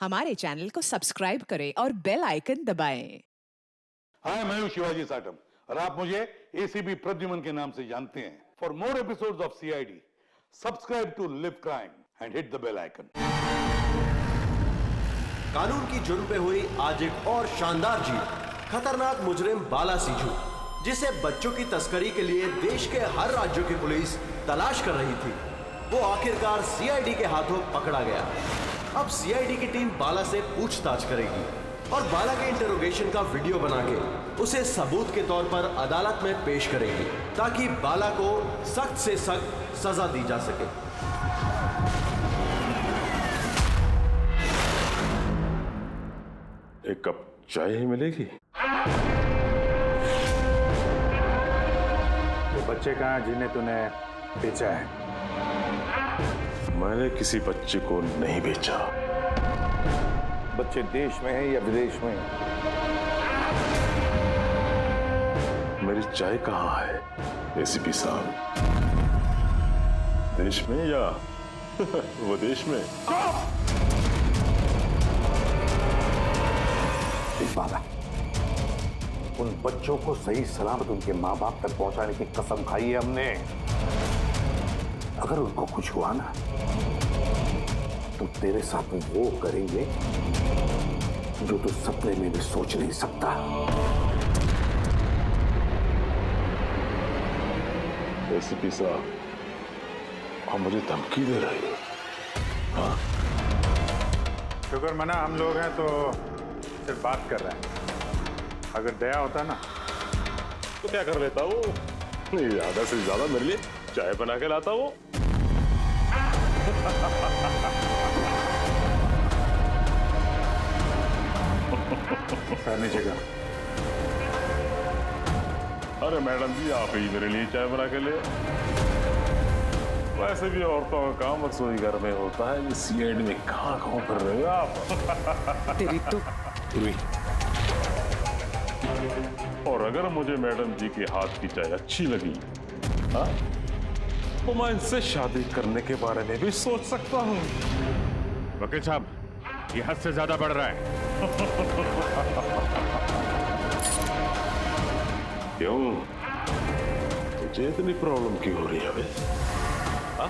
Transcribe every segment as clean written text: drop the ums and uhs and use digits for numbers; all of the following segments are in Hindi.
हमारे चैनल को सब्सक्राइब करें और बेल आइकन दबाएं। हाय, मैं हूं शिवाजी साटम और आप मुझे एसीपी प्रद्युमन के नाम से जानते हैं। For more episodes of CID, subscribe to Live Crime and hit the bell icon. कानून की जुर्म पे हुई आज एक और शानदार जीत। खतरनाक मुजरिम बाला सिंजू, जिसे बच्चों की तस्करी के लिए देश के हर राज्यों की पुलिस तलाश कर रही थी, वो आखिरकार सीआईडी के हाथों पकड़ा गया। अब सीआईडी की टीम बाला से पूछताछ करेगी और बाला के इंटरोगेशन का वीडियो बना के उसे सबूत के तौर पर अदालत में पेश करेगी, ताकि बाला को सख्त से सख्त सजा दी जा सके। एक कप चाय ही मिलेगी? वो बच्चे कहाँ जिन्हें तूने बेचा है? मैंने किसी बच्चे को नहीं बेचा। बच्चे देश में है या विदेश में? मेरी चाय कहाँ है एसीपी साहब? देश में या विदेश में? बाला, उन बच्चों को सही सलामत उनके माँ बाप तक पहुंचाने की कसम खाई है हमने। अगर उनको कुछ हुआ ना, तो तेरे साथ वो करेंगे जो तू सपने में भी सोच नहीं सकता। एसीपी साहब, आप मुझे धमकी दे रहे हो? हाँ? शुक्र मना हम लोग हैं तो सिर्फ बात कर रहे हैं। अगर दया होता ना तो क्या कर लेता वो? ज्यादा से ज्यादा मेरे लिए चाय बना के लाता वो। नीचे का। अरे मैडम जी, आप ही मेरे लिए चाय बना के ले। वैसे भी औरतों का काम रसोई घर में होता है, ये सीआईडी में कहाँ कर रहे हो आप? तेरी तो और अगर मुझे मैडम जी के हाथ की चाय अच्छी लगी, हाँ, तो मैं इनसे शादी करने के बारे में भी सोच सकता हूँ। वकील साहब, ये हद से ज्यादा बढ़ रहा है। क्यों? तुझे इतनी प्रॉब्लम क्यों हो रही है बे? हाँ?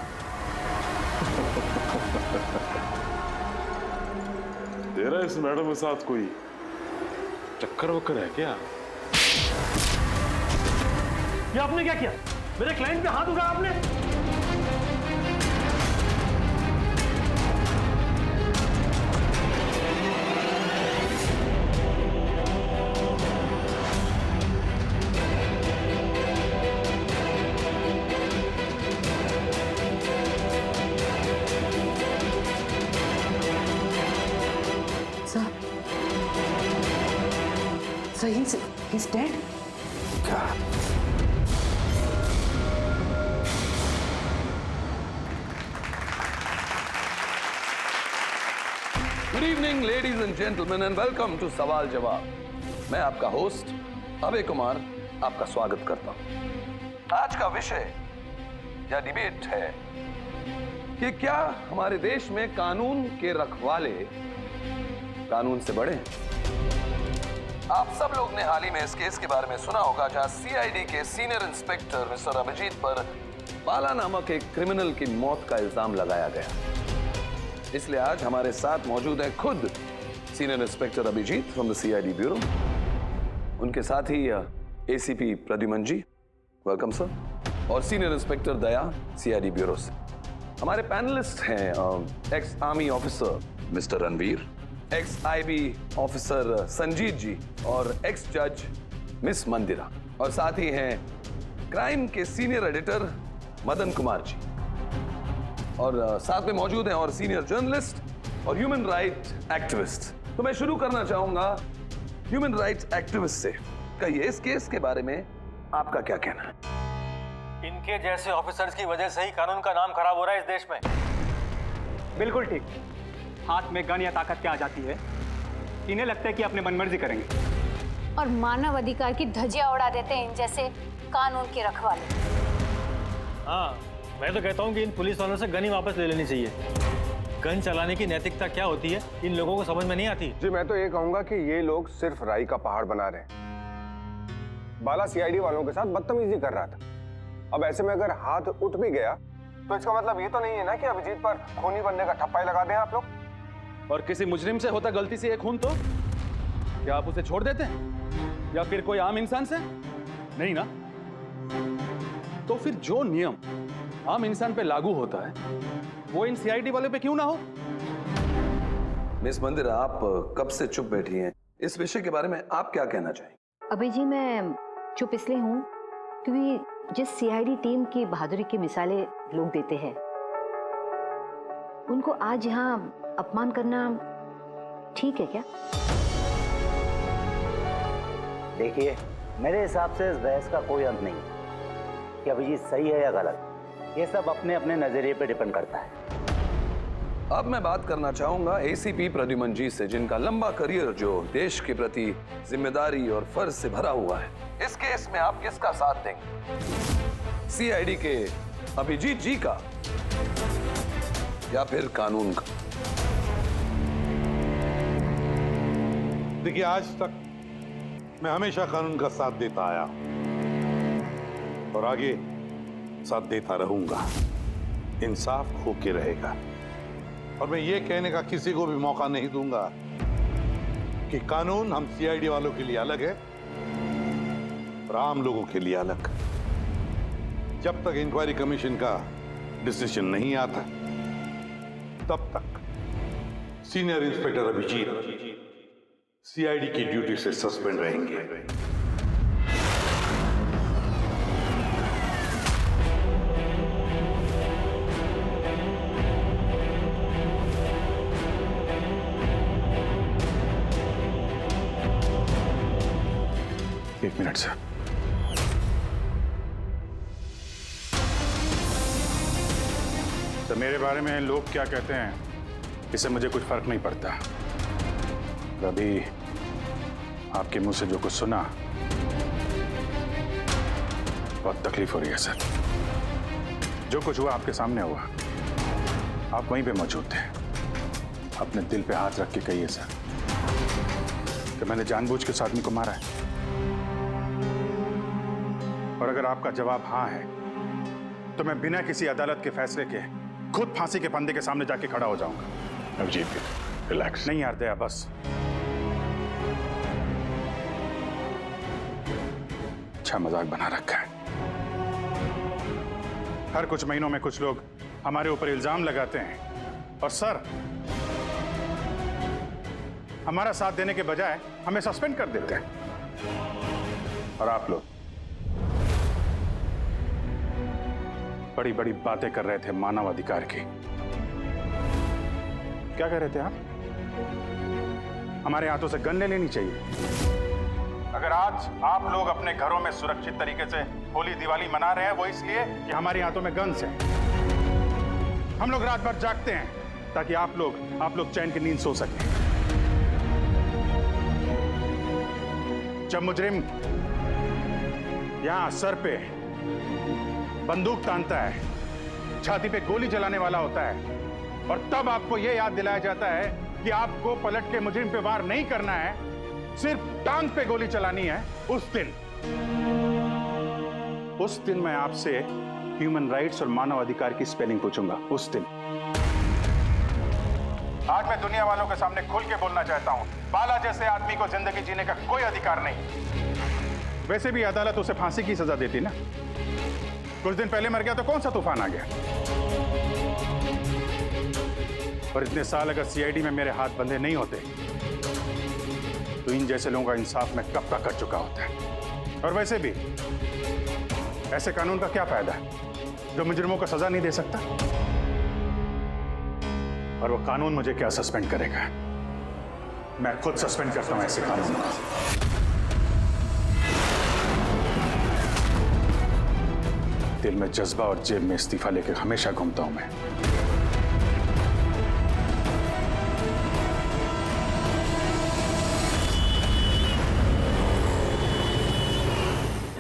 तेरा इस मैडम के साथ कोई चक्कर वक्कर है क्या? ये आपने क्या किया? मेरे क्लाइंट पे हाथ उठाया आपने? So he's dead? क्या? Good evening ladies and gentleman and welcome to सवाल जवाब। मैं आपका होस्ट अभय कुमार आपका स्वागत करता हूं। आज का विषय या डिबेट है कि क्या हमारे देश में कानून के रखवाले कानून से बड़े हैं? आप सब लोग ने हाल ही में इस केस के बारे में सुना होगा, जहां सीआईडी के सीनियर इंस्पेक्टर मिस्टर अभिजीत पर बाला नामक एक क्रिमिनल की मौत का इल्जाम लगाया गया। इसलिए आज हमारे साथ मौजूद है खुद senior inspector Abhijeet from the CID bureau, उनके साथ ही ACP Pradyuman ji, welcome sir, और senior inspector Daya CID bureau से। हमारे पैनलिस्ट हैं ex army officer mister Ranveer, ex IB officer Sanjeet ji और एक्स जज मिस मंदिरा, और साथ ही हैं क्राइम के सीनियर एडिटर मदन कुमार जी, और साथ में मौजूद हैं और सीनियर जर्नलिस्ट और ह्यूमन राइट एक्टिविस्ट। तो मैं शुरू करना चाहूंगा ह्यूमन राइट्स एक्टिविस्ट से। कहिए, इस केस के बारे में आपका क्या कहना है? इनके जैसे ऑफिसर्स की वजह से ही कानून का नाम खराब हो रहा है इस देश में। बिल्कुल ठीक। हाथ में गन या ताकत क्या आ जाती है, इन्हें लगता है कि अपने मनमर्जी करेंगे और मानव अधिकार की धज्जियां उड़ा देते हैं इन जैसे कानून के रखवाले। हाँ, मैं तो कहता हूँ कि इन पुलिस वालों से गन ही वापस ले लेनी चाहिए। गन चलाने की नैतिकता क्या होती है इन लोगों को समझ में नहीं आती। जी मैं तो ये कहूंगा कि ये लोग सिर्फ राई का पहाड़ बना रहे हैं। बाला सीआईडी वालों के साथ बदतमीजी कर रहा था। अब ऐसे में अगर हाथ उठ भी गया तो इसका मतलब ये तो नहीं है ना कि अभिजीत पर खूनी बनने का ठप्पा ही लगा दें आप लोग। और किसी मुजरिम से होता गलती से एक खून तो क्या आप उसे छोड़ देते हैं या फिर कोई आम इंसान से? नहीं ना। तो फिर जो नियम आम इंसान पे लागू होता है वो इन सीआईडी वाले पे क्यों ना हो? मिस मंदिर, आप कब से चुप बैठी हैं? इस विषय के बारे में आप क्या कहना चाहेंगे? अभी जी मैं चुप इसलिए हूँ क्योंकि जिस सीआईडी टीम की बहादुरी की मिसालें लोग देते हैं उनको आज यहाँ अपमान करना ठीक है क्या? देखिए, मेरे हिसाब से इस बहस का कोई अंत नहीं है कि अभिजीत सही है या गलत। ये सब अपने अपने नजरिए पे डिपेंड करता है। अब मैं बात करना चाहूंगा एसीपी प्रद्युमन जी से, जिनका लंबा करियर जो देश के प्रति जिम्मेदारी और फर्ज से भरा हुआ है। इस केस में आप किसका साथ देंगे? सीआईडी के अभिजीत जी का या फिर कानून का? देखिए, आज तक मैं हमेशा कानून का साथ देता आया और आगे साथ देता रहूंगा। इंसाफ होके रहेगा और मैं ये कहने का किसी को भी मौका नहीं दूंगा कि कानून हम सीआईडी वालों के लिए अलग है और आम लोगों के लिए अलग। जब तक इंक्वायरी कमीशन का डिसीजन नहीं आता तब तक सीनियर इंस्पेक्टर अभिजीत सीआईडी की ड्यूटी से सस्पेंड रहेंगे। एक मिनट सर। तो मेरे बारे में लोग क्या कहते हैं इससे मुझे कुछ फर्क नहीं पड़ता। अभी आपके मुंह से जो कुछ सुना बहुत तकलीफ हो रही है सर। जो कुछ हुआ आपके सामने हुआ, आप वहीं पे मौजूद थे। अपने दिल पे हाथ रख के कहिए सर कि मैंने जानबूझ के उस आदमी को मारा है। और अगर आपका जवाब हाँ है तो मैं बिना किसी अदालत के फैसले के खुद फांसी के फंदे के सामने जाके खड़ा हो जाऊंगा। अभिजीत, रिलैक्स। नहीं यार दया, बस। अच्छा मजाक बना रखा है। हर कुछ महीनों में कुछ लोग हमारे ऊपर इल्जाम लगाते हैं और सर हमारा साथ देने के बजाय हमें सस्पेंड कर देते हैं। और आप लोग बड़ी बड़ी बातें कर रहे थे मानव अधिकार की। क्या कह रहे थे आप? हमारे हाथों से गन ले लेनी चाहिए। अगर आज आप लोग अपने घरों में सुरक्षित तरीके से होली दिवाली मना रहे हैं वो इसलिए कि हमारे हाथों में गन्स हैं। हम लोग रात भर जागते हैं ताकि आप लोग चैन की नींद सो सकें। जब मुजरिम यहां सर पे बंदूक तानता है, छाती पे गोली चलाने वाला होता है और तब आपको यह याद दिलाया जाता है कि आपको पलट के मुजरिम पे वार नहीं करना है, सिर्फ टांग पे गोली चलानी है, उस दिन मैं आपसे ह्यूमन राइट्स और मानव अधिकार की स्पेलिंग पूछूंगा। उस दिन। आज मैं दुनिया वालों के सामने खुल के बोलना चाहता हूं, बाला जैसे आदमी को जिंदगी जीने का कोई अधिकार नहीं। वैसे भी अदालत उसे फांसी की सजा देती ना। कुछ दिन पहले मर गया तो कौन सा तूफान आ गया? और इतने साल अगर सीआईडी में मेरे हाथ बंधे नहीं होते तो इन जैसे लोगों का इंसाफ मैं कब का कर चुका होता है। और वैसे भी ऐसे कानून का क्या फायदा है जो मुजरिमों को सजा नहीं दे सकता? और वो कानून मुझे क्या सस्पेंड करेगा? मैं खुद सस्पेंड करता हूं ऐसे कानून को। दिल में जज्बा और जेब में इस्तीफा लेकर हमेशा घूमता हूं मैं।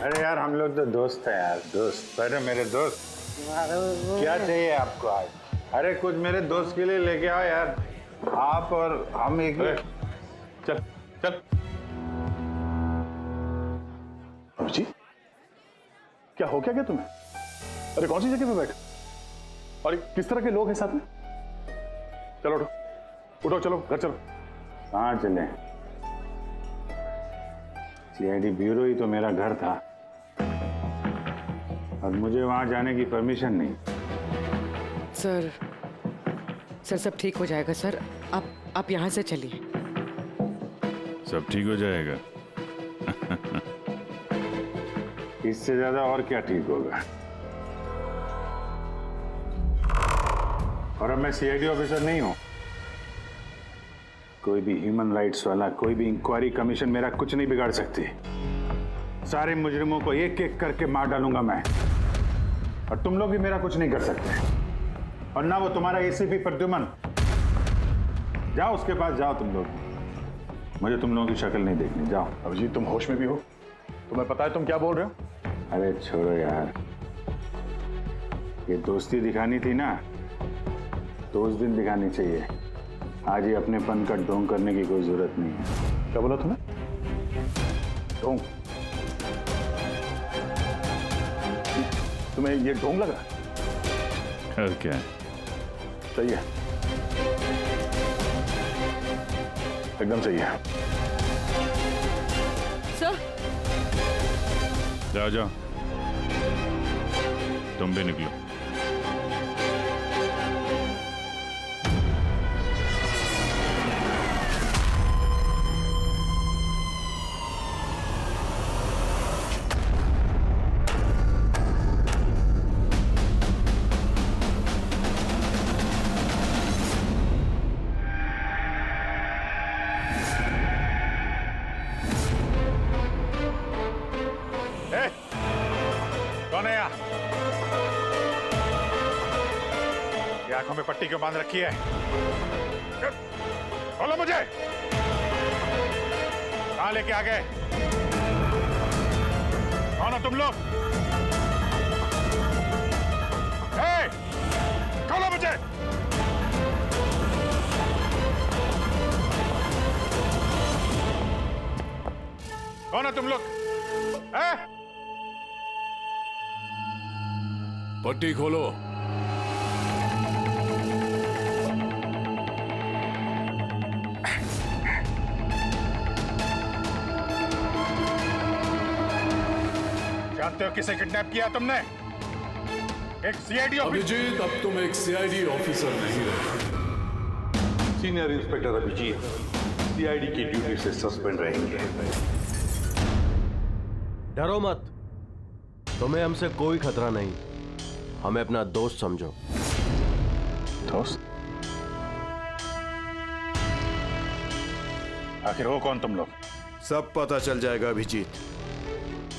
अरे यार हम लोग तो दोस्त हैं यार, दोस्त। अरे मेरे दोस्त, क्या चाहिए आपको आज? अरे कुछ मेरे दोस्त के लिए लेके आओ यार, आप और हम एक ही। चल चल। अभिजीत, क्या हो क्या तुम्हें? अरे कौन सी जगह पे बैठे और किस तरह के लोग हैं साथ में? चलो उठो उठो, चलो घर चलो। कहाँ चले? सीआईडी ब्यूरो ही तो मेरा घर था और मुझे वहां जाने की परमिशन नहीं। सर सब ठीक हो जाएगा सर, आप यहाँ से चलिए। सब ठीक हो जाएगा। इससे ज्यादा और क्या ठीक होगा? और अब मैं सीआईडी ऑफिसर नहीं हूं। कोई भी ह्यूमन राइट्स वाला, कोई भी इंक्वायरी कमीशन मेरा कुछ नहीं बिगाड़ सकती। सारे मुजरिमों को एक एक करके मार डालूंगा मैं, और तुम लोग भी मेरा कुछ नहीं कर सकते। और ना वो तुम्हारा एसीपी प्रद्युमन। जाओ उसके पास जाओ तुम लोग, मुझे तुम लोगों की शक्ल नहीं देखनी। जाओ। अभिजीत, तुम होश में भी हो? तुम्हें पता है तुम क्या बोल रहे हो? अरे छोड़ो यार, ये दोस्ती दिखानी थी ना तो उस दिन दिखानी चाहिए। आज ये अपनेपन का ढोंग करने की कोई जरूरत नहीं है। क्या बोला तुम्हें? ढोंग? तुम्हें ये ढोंग लगा? और क्या? सही है, एकदम सही है। सर जाओ जाओ, तुम भी निकलो। आंखों में पट्टी क्यों बांध रखी है? बोलो मुझे, कहां लेके आ गए? कौन हो तुम लोग? खोलो मुझे। कौन हो तुम लोग? पट्टी खोलो। जानते हो किसे किडनैप किया तुमने? एक सीआईडी ऑफिसर। अभिजीत, अब तुम एक सीआईडी ऑफिसर नहीं रहे। सीनियर इंस्पेक्टर अभिजीत सीआईडी की ड्यूटी से सस्पेंड रहेंगे। डरो मत, तुम्हें हमसे कोई खतरा नहीं। हमें अपना दोस्त समझो। दोस्त? आखिर हो कौन तुम लोग? सब पता चल जाएगा अभिजीत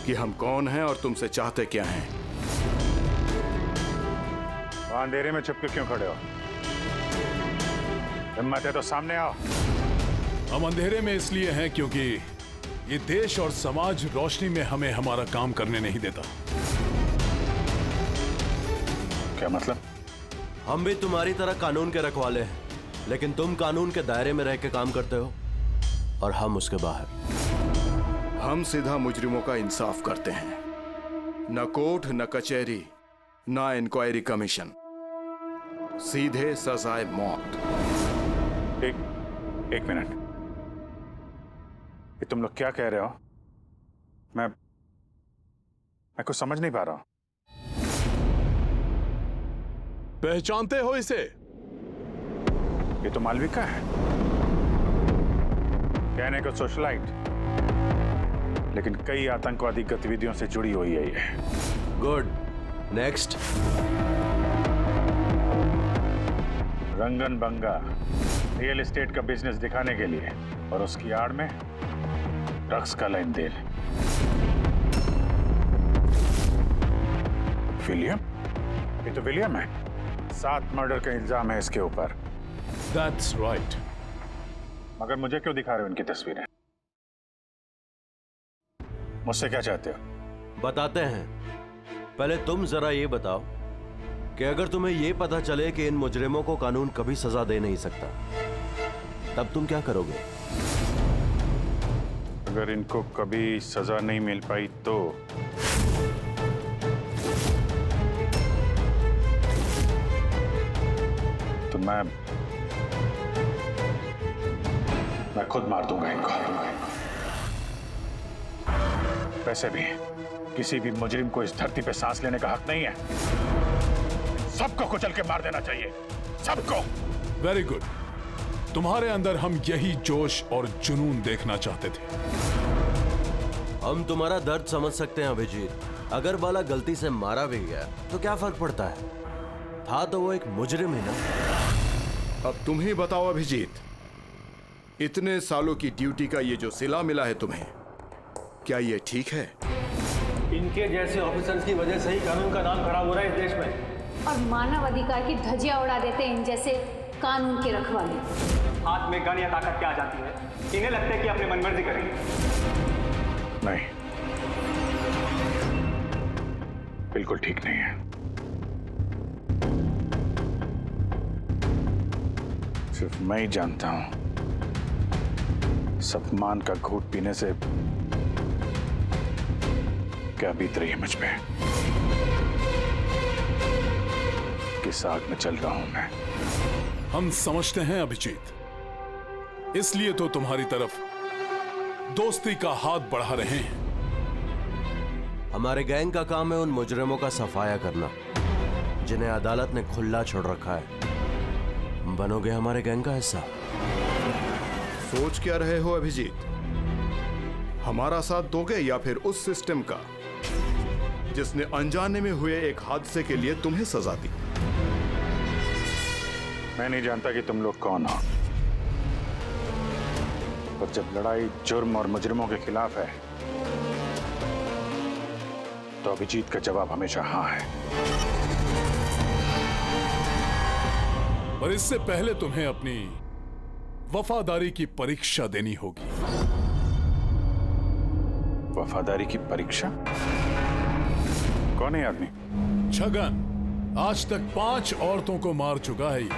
कि हम कौन हैं और तुमसे चाहते क्या हैं। अंधेरे में छुप के क्यों खड़े हो? हिम्मत है तो सामने आओ। हम अंधेरे में इसलिए हैं क्योंकि ये देश और समाज रोशनी में हमें हमारा काम करने नहीं देता। क्या मतलब? हम भी तुम्हारी तरह कानून के रखवाले हैं, लेकिन तुम कानून के दायरे में रह के काम करते हो और हम उसके बाहर। हम सीधा मुजरिमों का इंसाफ करते हैं, न कोर्ट, न कचहरी, न इंक्वायरी कमीशन, सीधे सजाए मौत। एक मिनट, ये तुम लोग क्या कह रहे हो? मैं कुछ समझ नहीं पा रहा हूं। पहचानते हो इसे? ये तो मालविका है, कहने को सोशलाइट, लेकिन कई आतंकवादी गतिविधियों से जुड़ी हुई है ये। Good, next. Rangan Banga real estate का बिजनेस दिखाने के लिए और उसकी आड़ में ड्रग्स का लेन देन। विलियम? ये तो विलियम है। 7 मर्डर का इल्जाम है इसके ऊपर। That's right. मगर मुझे क्यों दिखा रहे हो इनकी तस्वीरें? मुझसे क्या चाहते हो? बताते हैं। पहले तुम जरा ये बताओ कि अगर तुम्हें यह पता चले कि इन मुजरिमों को कानून कभी सजा दे नहीं सकता, तब तुम क्या करोगे? अगर इनको कभी सजा नहीं मिल पाई तो मैं खुद मार दूंगा इनको। वैसे भी किसी भी मुजरिम को इस धरती पे सांस लेने का हक नहीं है। सबको कुचल के मार देना चाहिए, सबको। Very good. तुम्हारे अंदर हम यही जोश और जुनून देखना चाहते थे। हम तुम्हारा दर्द समझ सकते हैं अभिजीत। अगर बाला गलती से मारा भी गया तो क्या फर्क पड़ता है? था तो वो एक मुजरिम ही ना। अब तुम ही बताओ अभिजीत, इतने सालों की ड्यूटी का ये जो सिला मिला है तुम्हें, क्या ये ठीक है? इनके जैसे ऑफिसर्स की वजह से ही कानून का नाम खराब हो रहा है इस देश में। और मानव अधिकार की धज्जियां उड़ा देते हैं इन जैसे कानून के रखवाले। हाथ में गन या ताकत क्या आ जाती है? इन्हें लगता है कि अपनी मनमर्जी करेंगे। नहीं, बिल्कुल ठीक नहीं है। सिर्फ मैं ही जानता हूं सम्मान का घूंट पीने से क्या बीत रही है मुझ पे। किस आग में चल रहा हूं मैं। हम समझते हैं अभिजीत, इसलिए तो तुम्हारी तरफ दोस्ती का हाथ बढ़ा रहे हैं। हमारे गैंग का काम है उन मुजरिमों का सफाया करना जिन्हें अदालत ने खुला छोड़ रखा है। बनोगे हमारे गैंग का हिस्सा? सोच क्या रहे हो अभिजीत? हमारा साथ दोगे या फिर उस सिस्टम का जिसने अनजाने में हुए एक हादसे के लिए तुम्हें सजा दी? मैं नहीं जानता कि तुम लोग कौन हो, पर जब लड़ाई जुर्म और मुजरिमों के खिलाफ है तो अभिजीत का जवाब हमेशा हाँ है। और इससे पहले तुम्हें अपनी वफादारी की परीक्षा देनी होगी। वफादारी की परीक्षा? कौन है आदमी? छगन आज तक 5 औरतों को मार चुका है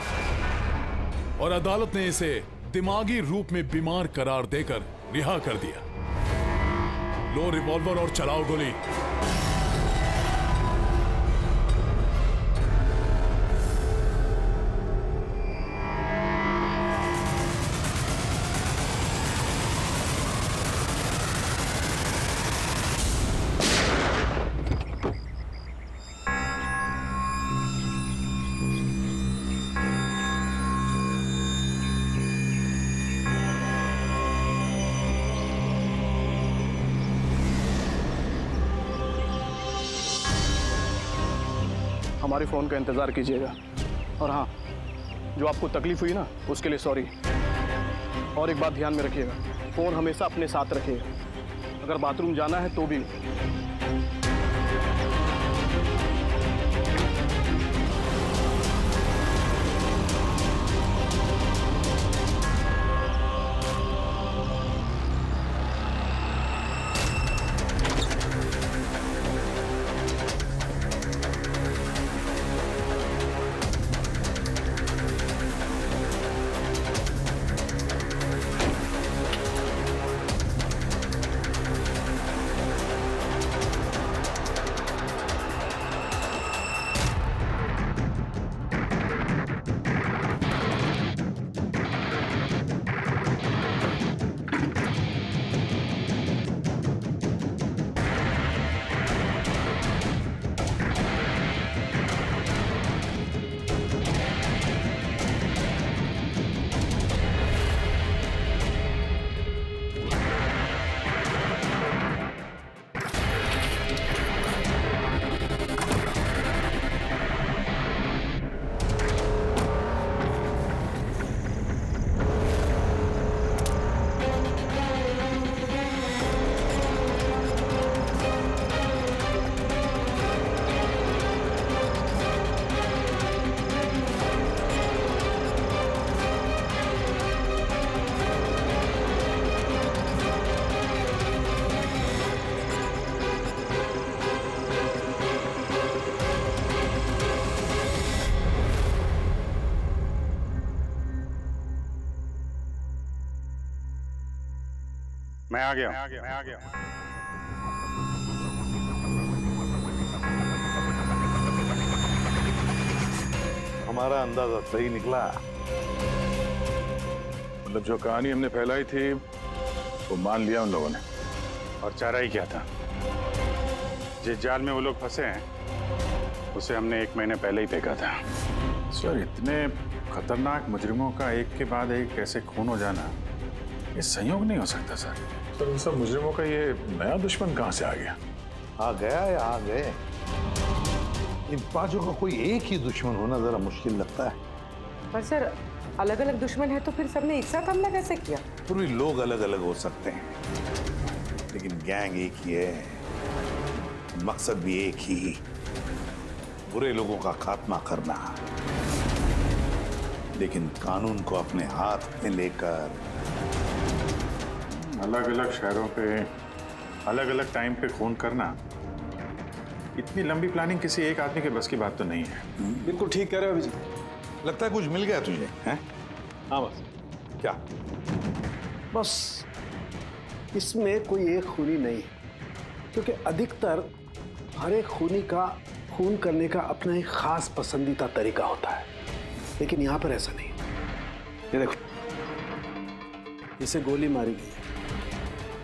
और अदालत ने इसे दिमागी रूप में बीमार करार देकर रिहा कर दिया। लो रिवॉल्वर और चलाओ गोली। हमारी फ़ोन का इंतज़ार कीजिएगा। और हाँ, जो आपको तकलीफ हुई ना, उसके लिए सॉरी। और एक बात ध्यान में रखिएगा, फ़ोन हमेशा अपने साथ रखिएगा। अगर बाथरूम जाना है तो भी। मैं आ गया। हमारा अंदाजा सही निकला। मतलब जो कहानी हमने फैलाई थी वो मान लिया उन लोगों ने। और चारा ही क्या था? जिस जाल में वो लोग फंसे हैं उसे हमने 1 महीने पहले ही फेंका था। सर, इतने खतरनाक मुजरिमों का एक के बाद एक ऐसे खून हो जाना, ये संयोग नहीं हो सकता सर। सर, इन सब मुजरिमों का ये नया दुश्मन कहाँ से आ गया? आ गया या आ गए? इन पांचों का कोई एक ही दुश्मन होना जरा मुश्किल लगता है। पर सर, अलग अलग दुश्मन है तो फिर सबने एक साथ हमला कैसे किया? पूरी लोग अलग अलग हो सकते हैं, लेकिन गैंग एक ही है, मकसद भी एक ही, बुरे लोगों का खात्मा करना। लेकिन कानून को अपने हाथ में लेकर अलग अलग शहरों पे अलग अलग टाइम पे खून करना, इतनी लंबी प्लानिंग किसी एक आदमी के बस की बात तो नहीं है। बिल्कुल ठीक कह रहे हो अभिजीत। लगता है कुछ मिल गया तुझे, हैं? हाँ बस। क्या? बस इसमें कोई एक खूनी नहीं है, क्योंकि अधिकतर हर एक खूनी का खून करने का अपना एक खास पसंदीदा तरीका होता है, लेकिन यहां पर ऐसा नहीं। ये देखो, इसे गोली मारी गई है।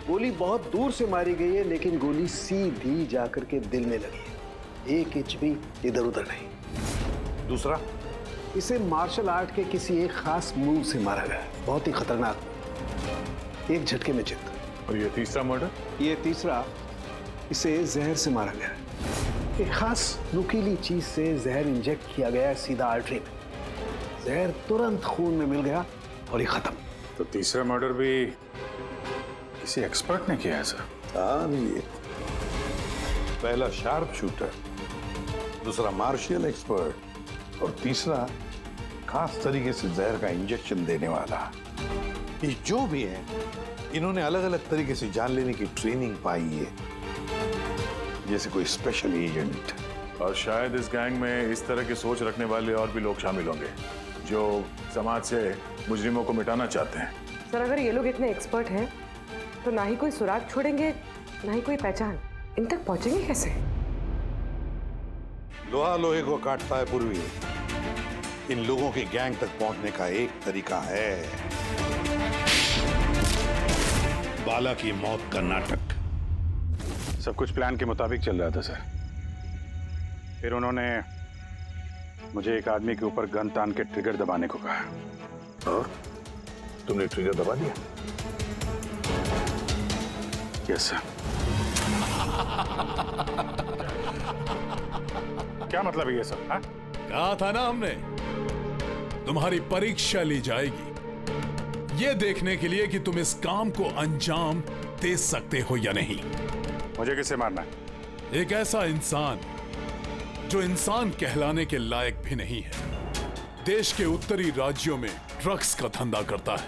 गोली बहुत दूर से मारी गई है, लेकिन गोली सीधी जाकर के दिल में लगी है, 1 इंच भी इधर उधर नहीं। दूसरा, इसे मार्शल आर्ट के किसी एक खास मूव से मारा गया है, बहुत ही खतरनाक, एक झटके में चित। और ये तीसरा मर्डर? ये तीसरा, इसे जहर से मारा गया है। एक खास नुकीली चीज से जहर इंजेक्ट किया गया है सीधा आर्टरी में। जहर तुरंत खून में मिल गया और ये खत्म। तो तीसरा मर्डर भी किसी एक्सपर्ट ने किया है सर? हाँ जी, पहला शार्प शूटर, दूसरा मार्शियल एक्सपर्ट और तीसरा खास तरीके से जहर का इंजेक्शन देने वाला। ये जो भी है, इन्होंने अलग अलग तरीके से जान लेने की ट्रेनिंग पाई है, जैसे कोई स्पेशल एजेंट। और शायद इस गैंग में इस तरह की सोच रखने वाले और भी लोग शामिल होंगे जो समाज से मुजरिमों को मिटाना चाहते हैं। सर, अगर ये लोग इतने एक्सपर्ट हैं तो ना ही कोई सुराग छोड़ेंगे, ना ही कोई पहचान। इन तक पहुंचेंगे कैसे? लोहा लोहे को काटता है पूर्वी। इन लोगों की गैंग तक पहुंचने का एक तरीका है, बाला की मौत का नाटक। सब कुछ प्लान के मुताबिक चल रहा था सर। फिर उन्होंने मुझे एक आदमी के ऊपर गन तान के ट्रिगर दबाने को कहा। और तुमने ट्रिगर दबा दिया? Yes sir. क्या मतलब है ये सब? हाँ? कहा था ना हमने, तुम्हारी परीक्षा ली जाएगी ये देखने के लिए कि तुम इस काम को अंजाम दे सकते हो या नहीं। मुझे किससे मारना है? एक ऐसा इंसान जो इंसान कहलाने के लायक भी नहीं है, देश के उत्तरी राज्यों में ड्रग्स का धंधा करता है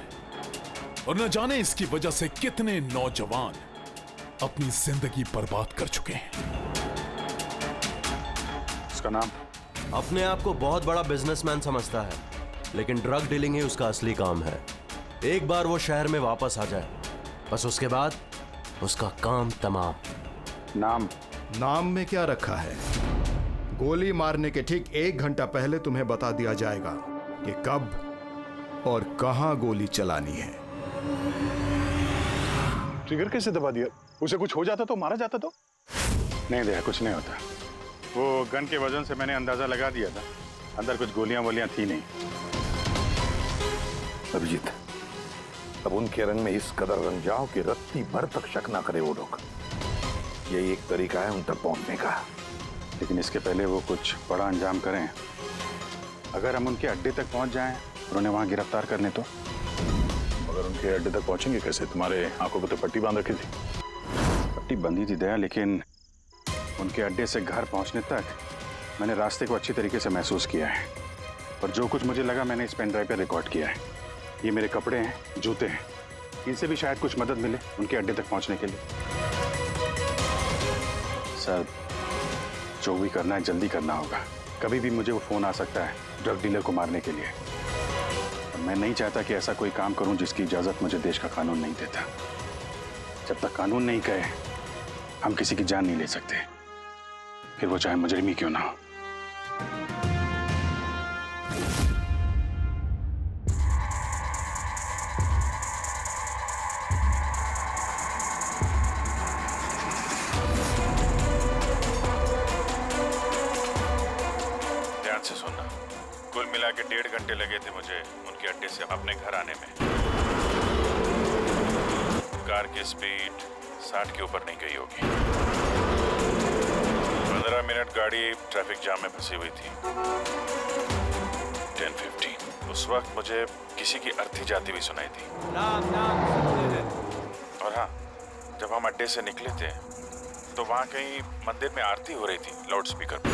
और न जाने इसकी वजह से कितने नौजवान अपनी जिंदगी बर्बाद कर चुके हैं। उसका नाम? अपने आप को बहुत बड़ा बिजनेसमैन समझता है, लेकिन ड्रग डीलिंग ही उसका असली काम है। एक बार वो शहर में वापस आ जाए, बस उसके बाद उसका काम तमाम। नाम में क्या रखा है? गोली मारने के ठीक 1 घंटा पहले तुम्हें बता दिया जाएगा कि कब और कहां गोली चलानी है। ट्रिगर कैसे दबा दिया? उसे कुछ हो जाता तो, मारा जाता तो? नहीं दया, कुछ नहीं होता। वो गन के वजन से मैंने अंदाजा लगा दिया था, अंदर कुछ गोलियां वोलियां थी नहीं। अभिजीत, अब उनके रंग में इस कदर रंग जाओ कि रत्ती भर तक शक ना करे वो लोग। यही एक तरीका है उन तक पहुंचने का। लेकिन इसके पहले वो कुछ बड़ा अंजाम करें। अगर हम उनके अड्डे तक पहुंच जाएं और उन्हें वहां गिरफ्तार कर लें तो? मगर उनके अड्डे तक पहुंचेंगे कैसे? तुम्हारे आंखों पर तो पट्टी बांध रखी थी। पट्टी बंधी थी दया, लेकिन उनके अड्डे से घर पहुंचने तक मैंने रास्ते को अच्छी तरीके से महसूस किया है। और जो कुछ मुझे लगा मैंने इस पेन ड्राइव पर रिकॉर्ड किया है। ये मेरे कपड़े हैं, जूते हैं, इनसे भी शायद कुछ मदद मिले उनके अड्डे तक पहुंचने के लिए। सर, जो भी करना है जल्दी करना होगा। कभी भी मुझे वो फोन आ सकता है ड्रग डीलर को मारने के लिए। मैं नहीं चाहता कि ऐसा कोई काम करूं जिसकी इजाजत मुझे देश का कानून नहीं देता। जब तक कानून नहीं कहे हम किसी की जान नहीं ले सकते, फिर वो चाहे मुजरिम ही क्यों ना हो। ध्यान से सुनना, कुल मिला के 1.5 घंटे लगे थे मुझे उनके अड्डे से अपने घर आने में। कार की स्पीड 60 के ऊपर नहीं गई होगी। 15 मिनट गाड़ी ट्रैफिक जाम में फंसी हुई थी। 10:15 उस वक्त मुझे किसी की अर्थी जाती हुई सुनाई थी। और हाँ, जब हम अड्डे से निकले थे तो वहाँ कहीं मंदिर में आरती हो रही थी लाउड स्पीकर पर।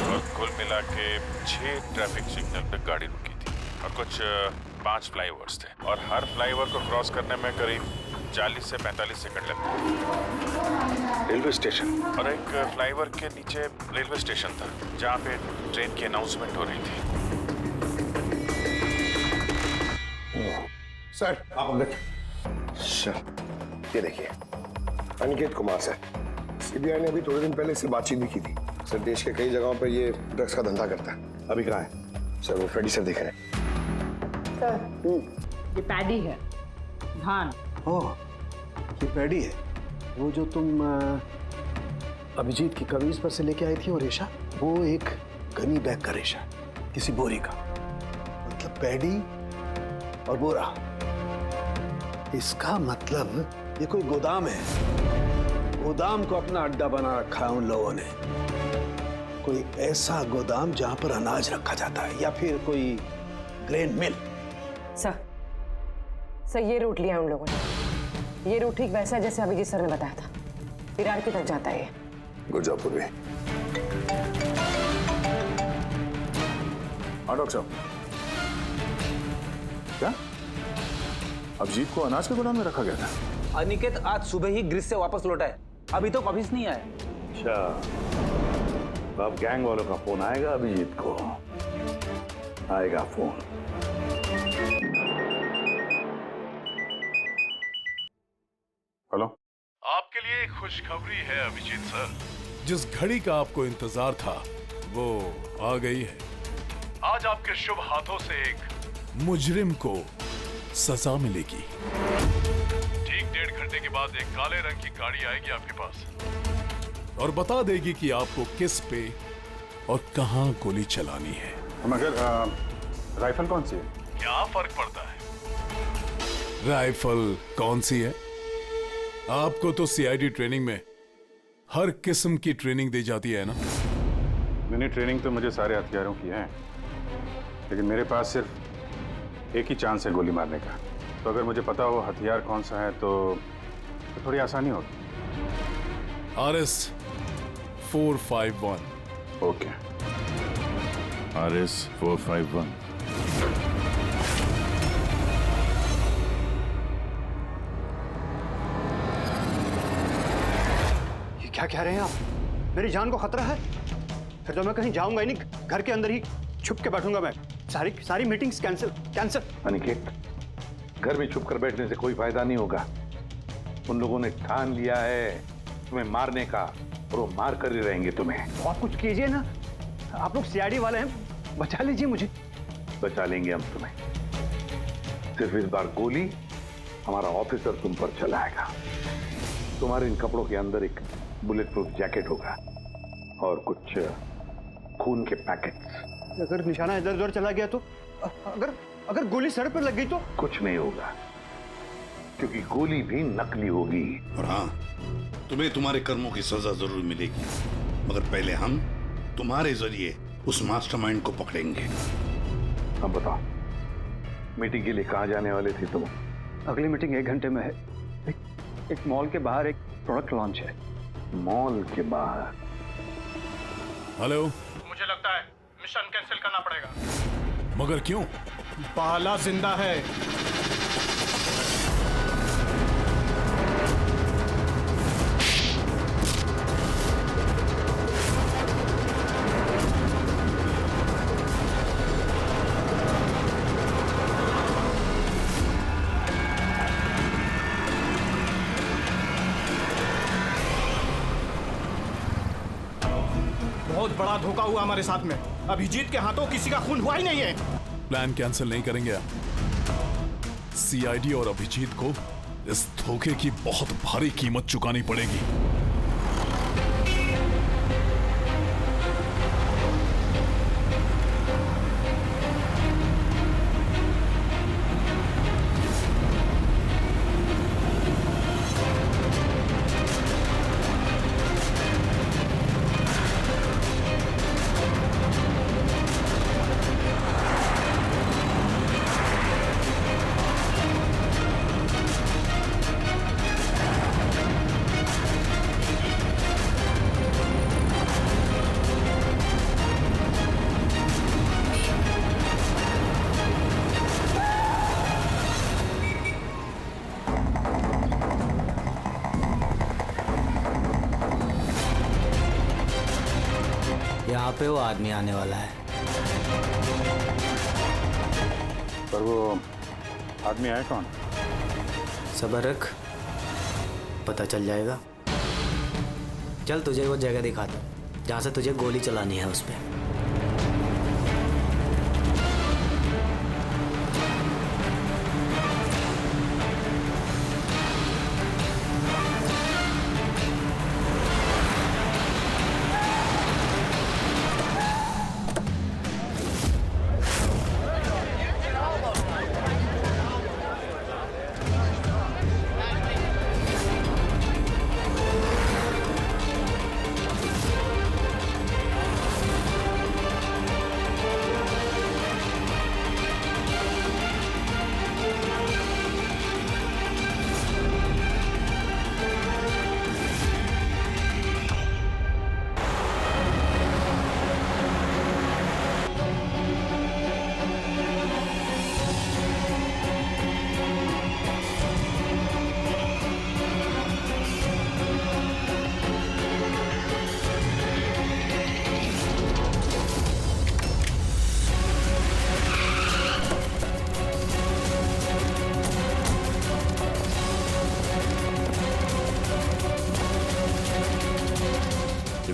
और कुल मिला के 6 ट्रैफिक सिग्नल पे गाड़ी रुकी थी और कुछ 5 फ्लाईओवर्स थे और हर फ्लाईओवर को क्रॉस करने में करीब 40 से 45 सेकंड लगते। रेलवे स्टेशन और एक फ्लाईओवर के नीचे रेलवे स्टेशन था जहाँ पे ट्रेन की अनाउंसमेंट हो रही थी। सर आप अंदर। सर ये देखिए, अनिकेत कुमार सर, सीबीआई ने अभी थोड़े दिन पहले इससे बातचीत भी की थी। सर देश के कई जगहों पर ये ड्रग्स का धंधा करता है। अभी कहाँ है? सर वो फ्रेडी सर दिख रहे हैं। सर ये पैडी है, धान। ओह, ये पैडी है। वो जो तुम अभिजीत की कमीज पर से लेके आई थी वो रेशा, वो एक गनी बैग का रेशा, किसी बोरी का। मतलब पैडी और बोरा, इसका मतलब ये कोई गोदाम है। गोदाम को अपना अड्डा बना रखा है उन लोगों ने। कोई ऐसा गोदाम जहां पर अनाज रखा जाता है, या फिर कोई ग्रेन मिल। सर ये रूट लिया उन लोगों ने। ये रूट ठीक वैसा है जैसे अभिजीत सर ने बताया था, विरार की तरफ जाता है ये। गुरजापुर में। हाँ डॉक्टर साहब, क्या अभिजीत को अनाज के गोदाम में रखा गया था? अनिकेत आज सुबह ही ग्रीस से वापस लौटा है, अभी तो ऑफिस नहीं आया। अच्छा, तो अब गैंग वालों का फोन आएगा अभिजीत को? आएगा फोन। हेलो, आपके लिए एक खुशखबरी है अभिजीत सर। जिस घड़ी का आपको इंतजार था वो आ गई है। आज आपके शुभ हाथों से एक मुजरिम को सजा मिलेगी। ठीक 1.5 घंटे के बाद एक काले रंग की गाड़ी आएगी आपके पास और बता देगी कि आपको किस पे और कहां गोली चलानी है। मगर राइफल कौन सी है? क्या फर्क पड़ता है राइफल कौन सी है? आपको तो सीआईडी ट्रेनिंग में हर किस्म की ट्रेनिंग दी जाती है ना? मैंने ट्रेनिंग तो मुझे सारे हथियारों की है, लेकिन मेरे पास सिर्फ एक ही चांस है गोली मारने का। तो अगर मुझे पता हो हथियार कौन सा है तो थोड़ी आसानी होगी। RS 451। Okay, RS 451। ये क्या कह रहे हैं आप? मेरी जान को खतरा है? फिर तो मैं कहीं जाऊंगा ही नहीं, घर के अंदर ही छुप के बैठूंगा मैं। सारी मीटिंग्स कैंसिल। अनिकेत, घर में छुप कर बैठने से कोई फायदा नहीं होगा। उन लोगों ने ठान लिया है तुम्हें मारने का, और वो मार कर ही रहेंगे तुम्हें। तो आप कुछ कीजिए ना, आप लोग सीआईडी वाले हैं, बचा लीजिए मुझे। बचा लेंगे हम तुम्हें। सिर्फ इस बार गोली हमारा ऑफिसर तुम पर चलाएगा। तुम्हारे इन कपड़ों के अंदर एक बुलेट प्रूफ जैकेट होगा और कुछ खून के पैकेट्स। अगर निशाना इधर उधर चला गया तो? अगर गोली सर पर लग गई तो? कुछ नहीं होगा, क्योंकि गोली भी नकली होगी। और हाँ, तुम्हें तुम्हारे कर्मों की सजा जरूर मिलेगी, मगर पहले हम तुम्हारे जरिए उस मास्टरमाइंड को पकड़ेंगे। अब बताओ, मीटिंग के लिए कहाँ जाने वाले थे तुम? अगली मीटिंग 1 घंटे में है। एक मॉल के बाहर एक प्रोडक्ट लॉन्च है। मॉल के बाहर? हेलो, मुझे लगता है मिशन कैंसिल करना पड़ेगा। मगर क्यों? बाला जिंदा है। बहुत बड़ा धोखा हुआ हमारे साथ में। अभिजीत के हाथों किसी का खून हुआ ही नहीं है। प्लान कैंसिल नहीं करेंगे आप। सीआईडी और अभिजीत को इस धोखे की बहुत भारी कीमत चुकानी पड़ेगी। यहाँ पे वो आदमी आने वाला है। पर वो आदमी आया कौन? सब्र रख, पता चल जाएगा। चल तुझे वो जगह दिखाता जहाँ से तुझे गोली चलानी है उस पे।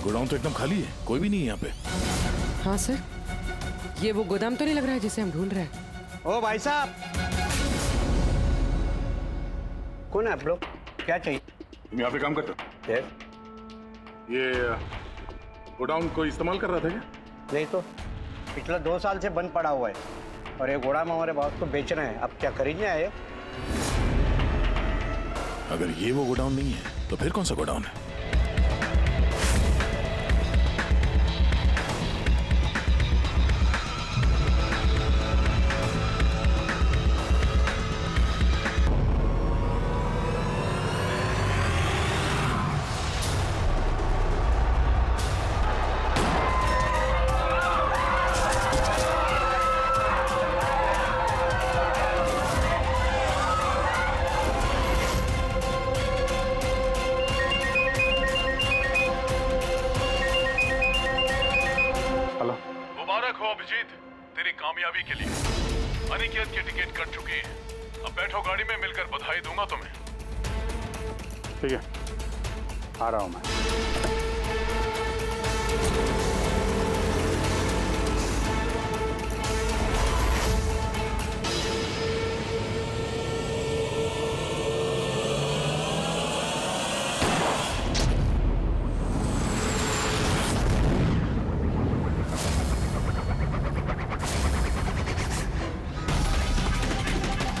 गोडाउन तो एकदम खाली है, कोई भी नहीं है यहाँ पे। हाँ सर, ये वो गोदाम तो नहीं लग रहा है जिसे हम ढूंढ रहे हैं। ओ भाई साहब, कौन है आप लोग? क्या चाहिए? तुम यहाँ पे काम करते हो? ये गोडाउन को इस्तेमाल कर रहा था क्या? नहीं तो पिछले 2 साल से बंद पड़ा हुआ है और ये गोदाम हमारे बॉस को बेचना है। अब क्या खरीदने आए? अगर ये वो गोडाउन नहीं है तो फिर कौन सा गोडाउन है? अभिजीत, तेरी कामयाबी के लिए अनिकेत की टिकट कट चुकी है। अब बैठो गाड़ी में, मिलकर बधाई दूंगा तुम्हें। ठीक है, आ रहा हूं मैं।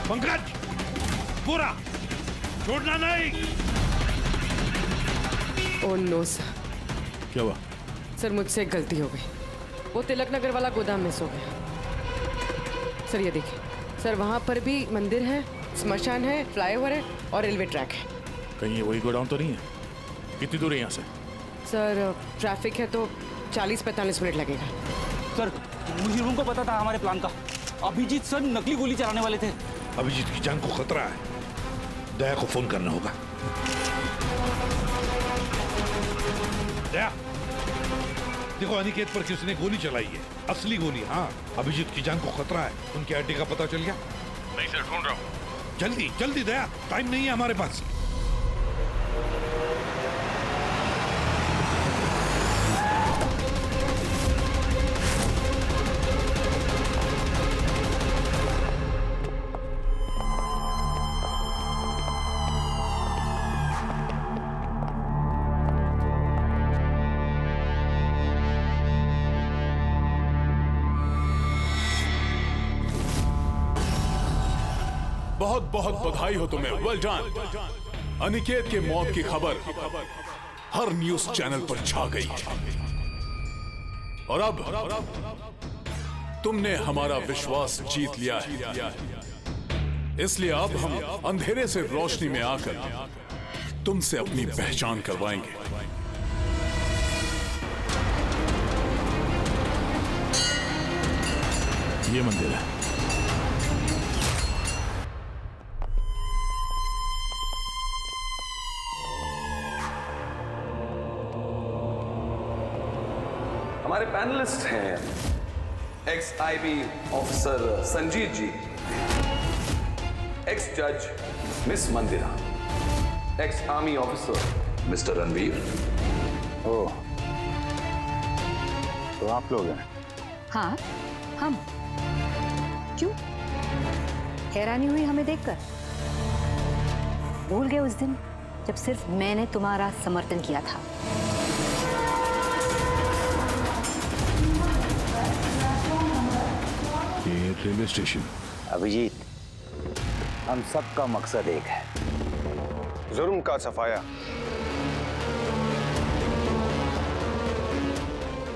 पंकज, पूरा छोड़ना नहीं। Oh no sir. क्या हुआ? सर मुझसे एक गलती हो गई। वो तिलक नगर वाला गोदाम मिस हो गया। सर ये देखिए, सर वहाँ पर भी मंदिर है, स्मशान है, फ्लाईओवर है और रेलवे ट्रैक है। कहीं ये वही गोडाउन तो नहीं है? कितनी दूर है यहाँ से? सर ट्रैफिक है तो 40-45 मिनट लगेगा। सर मुझे को पता था हमारे प्लान का। अभिजीत सर नकली गोली चलाने वाले थे। अभिजीत की जान को खतरा है, दया को फोन करना होगा। दया, देखो अनिकेत पर किसने गोली चलाई है, असली गोली। हाँ, अभिजीत की जान को खतरा है। उनके अड्डे का पता चल गया? नहीं सर, ढूंढ रहा हूँ। जल्दी जल्दी दया, टाइम नहीं है हमारे पास। बहुत बहुत बधाई हो तुम्हें, वेल डन। अनिकेत के मौत की खबर हर न्यूज चैनल पर छा गई है और अब तुमने हमारा विश्वास जीत लिया है। इसलिए अब हम अंधेरे से रोशनी में आकर तुमसे अपनी पहचान करवाएंगे। ये मंदिर है। हमारे पैनलिस्ट हैं ex IB officer Sanjeet ji, ex जज miss Mandira, ex army officer mister Ranveer. Oh, तो आप लोग हैं? हाँ, हम। क्यों? हैरानी हुई हमें देखकर? भूल गए उस दिन जब सिर्फ मैंने तुम्हारा समर्थन किया था? ये रेलवे स्टेशन। अभिजीत, हम सबका मकसद एक है, जुर्म का सफाया।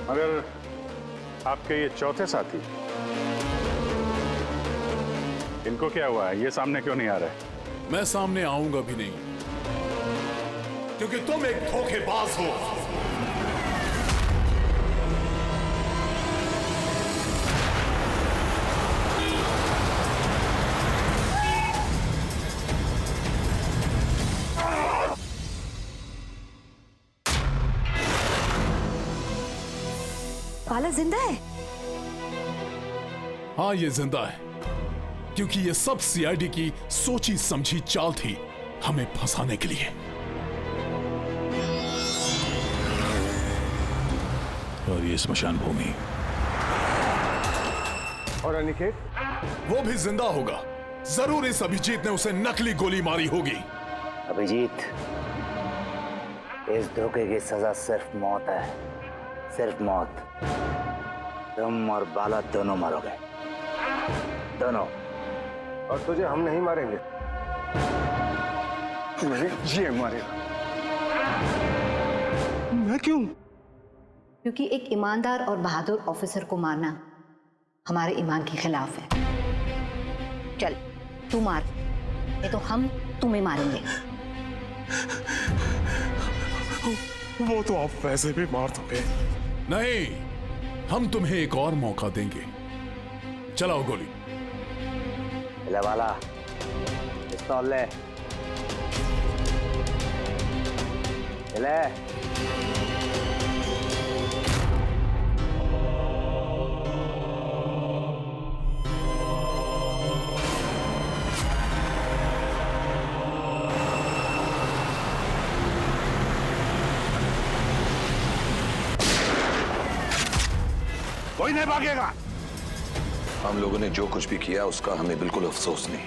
मगर आपके ये चौथे साथी, इनको क्या हुआ है? ये सामने क्यों नहीं आ रहे? मैं सामने आऊंगा भी नहीं, क्योंकि तुम एक धोखेबाज हो। बाला जिंदा है? हाँ, ये जिंदा है, क्योंकि ये सब सीआईडी की सोची समझी चाल थी हमें फंसाने के लिए। और ये स्मशान भूमि। और अनिकेत? वो भी जिंदा होगा। जरूर इस अभिजीत ने उसे नकली गोली मारी होगी। अभिजीत, इस धोखे की सजा सिर्फ मौत है, सिर्फ मौत। तुम और बाला दोनों मरोगे, दोनों। और तुझे हम नहीं मारेंगे, ये मारेगा। मैं क्यों? क्योंकि एक ईमानदार और बहादुर ऑफिसर को मारना हमारे ईमान के खिलाफ है। चल, तू मार, नहीं तो हम तुम्हें मारेंगे। वो तो आप वैसे भी मार दोगे। नहीं, हम तुम्हें एक और मौका देंगे। चलाओ गोली। ले वाला, पिस्तौल ले। ले। कोई नहीं भागेगा। हम लोगों ने जो कुछ भी किया उसका हमें बिल्कुल अफसोस नहीं।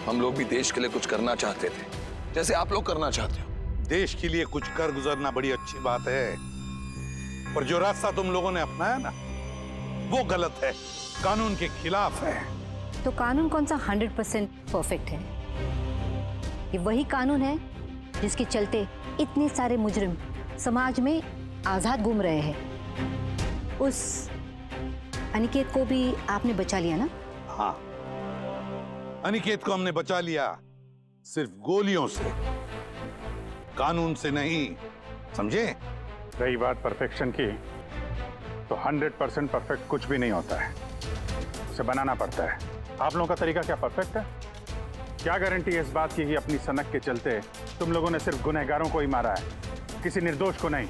हम लोग भी देश के लिए कुछ करना चाहते थे, जैसे आप लोग करना चाहते हो। देश के लिए कुछ कर गुजरना बड़ी अच्छी बात है, पर जो रास्ता तुम लोगों ने अपनाया ना, वो गलत है, कानून के खिलाफ है। तो कानून कौन सा 100% परफेक्ट है? ये वही कानून है जिसके चलते इतने सारे मुजरिम समाज में आजाद घूम रहे हैं। उस अनिकेत को भी आपने बचा लिया ना? हाँ, अनिकेत को हमने बचा लिया, सिर्फ गोलियों से, कानून से नहीं, समझे? रही बात परफेक्शन की, तो 100% परफेक्ट कुछ भी नहीं होता है, उसे बनाना पड़ता है। आप लोगों का तरीका क्या परफेक्ट है? क्या गारंटी है इस बात की कि अपनी सनक के चलते तुम लोगों ने सिर्फ गुनहगारों को ही मारा है, किसी निर्दोष को नहीं?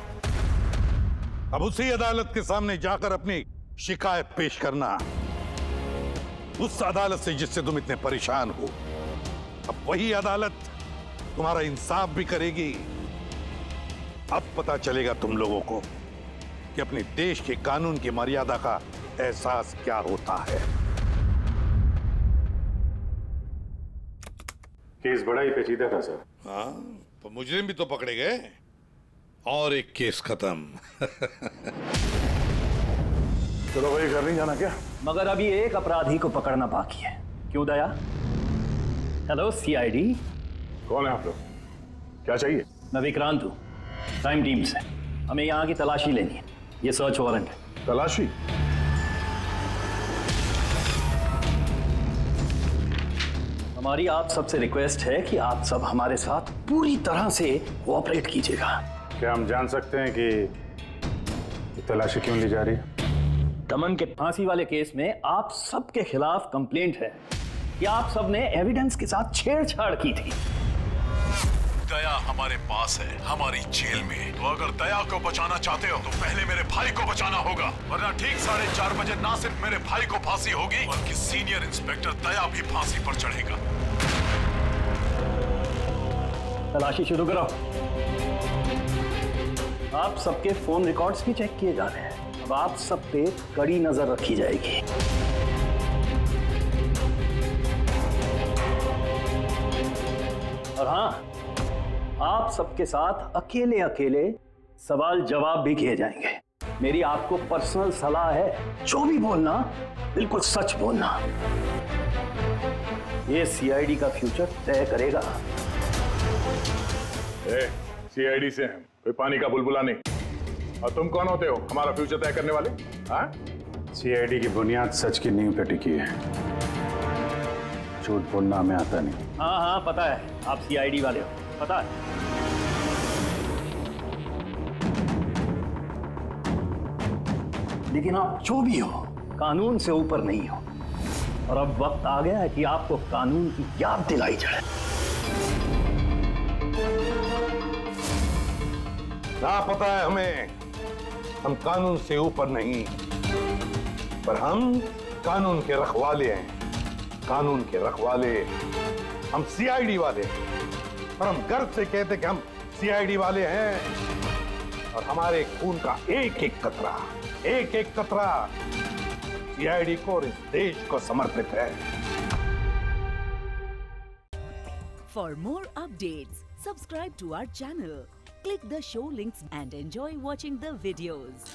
अब उसी अदालत के सामने जाकर अपनी शिकायत पेश करना, उस अदालत से जिससे तुम इतने परेशान हो। अब वही अदालत तुम्हारा इंसाफ भी करेगी। अब पता चलेगा तुम लोगों को कि अपने देश के कानून की मर्यादा का एहसास क्या होता है। केस बड़ा ही पेचीदा था सर। हाँ, तो मुजरिम भी तो पकड़े गए और एक केस खत्म। चलो भाई, घर नहीं जाना क्या? मगर अभी एक अपराधी को पकड़ना बाकी है। क्यों दया? Hello CID. कौन है आप लोग? क्या चाहिए? मैं विक्रांत हूँ, क्राइम टीम से। हमें यहाँ की तलाशी लेनी है। ये सर्च वारंट है। तलाशी? हमारी आप सबसे रिक्वेस्ट है कि आप सब हमारे साथ पूरी तरह से कोऑपरेट कीजिएगा। क्या हम जान सकते हैं कि तलाशी क्यों ली जा रही है? दमन के फांसी वाले केस में आप सबके खिलाफ कंप्लेंट है कि आप सब ने एविडेंस के साथ छेड़छाड़ की थी। दया हमारे पास है, हमारी जेल में। तो अगर दया को बचाना चाहते हो तो पहले मेरे भाई को बचाना होगा, वरना ठीक 4:30 बजे ना सिर्फ मेरे भाई को फांसी होगी बल्कि सीनियर इंस्पेक्टर दया भी फांसी पर चढ़ेगा। तलाशी शुरू करो। आप सबके फोन रिकॉर्ड्स भी चेक किए जा रहे हैं। अब आप सब पे कड़ी नजर रखी जाएगी। और हाँ, आप सबके साथ अकेले अकेले सवाल जवाब भी किए जाएंगे। मेरी आपको पर्सनल सलाह है, जो भी बोलना बिल्कुल सच बोलना। ये सीआईडी का फ्यूचर तय करेगा। सीआईडी से हैं, कोई पानी का बुलबुला नहीं। और तुम कौन होते हो हमारा फ्यूचर तय करने वाले? हाँ? सीआईडी की बुनियाद सच की नींव पे टिकी है। झूठ बोलना हमें आता नहीं। हाँ हाँ पता है, आप सीआईडी वाले हो, पता है। लेकिन आप जो भी हो, कानून से ऊपर नहीं हो। और अब वक्त आ गया है कि आपको कानून की याद दिलाई जाए। ना पता है हमें, हम कानून से ऊपर नहीं, पर हम कानून के रखवाले हैं। कानून के रखवाले हम सीआईडी वाले, और हम गर्व से कहते कि हम सीआईडी वाले हैं। और हमारे खून का एक एक कतरा सीआईडी को और इस देश को समर्पित है। For more updates, subscribe to our channel, click the show links and enjoy watching the videos.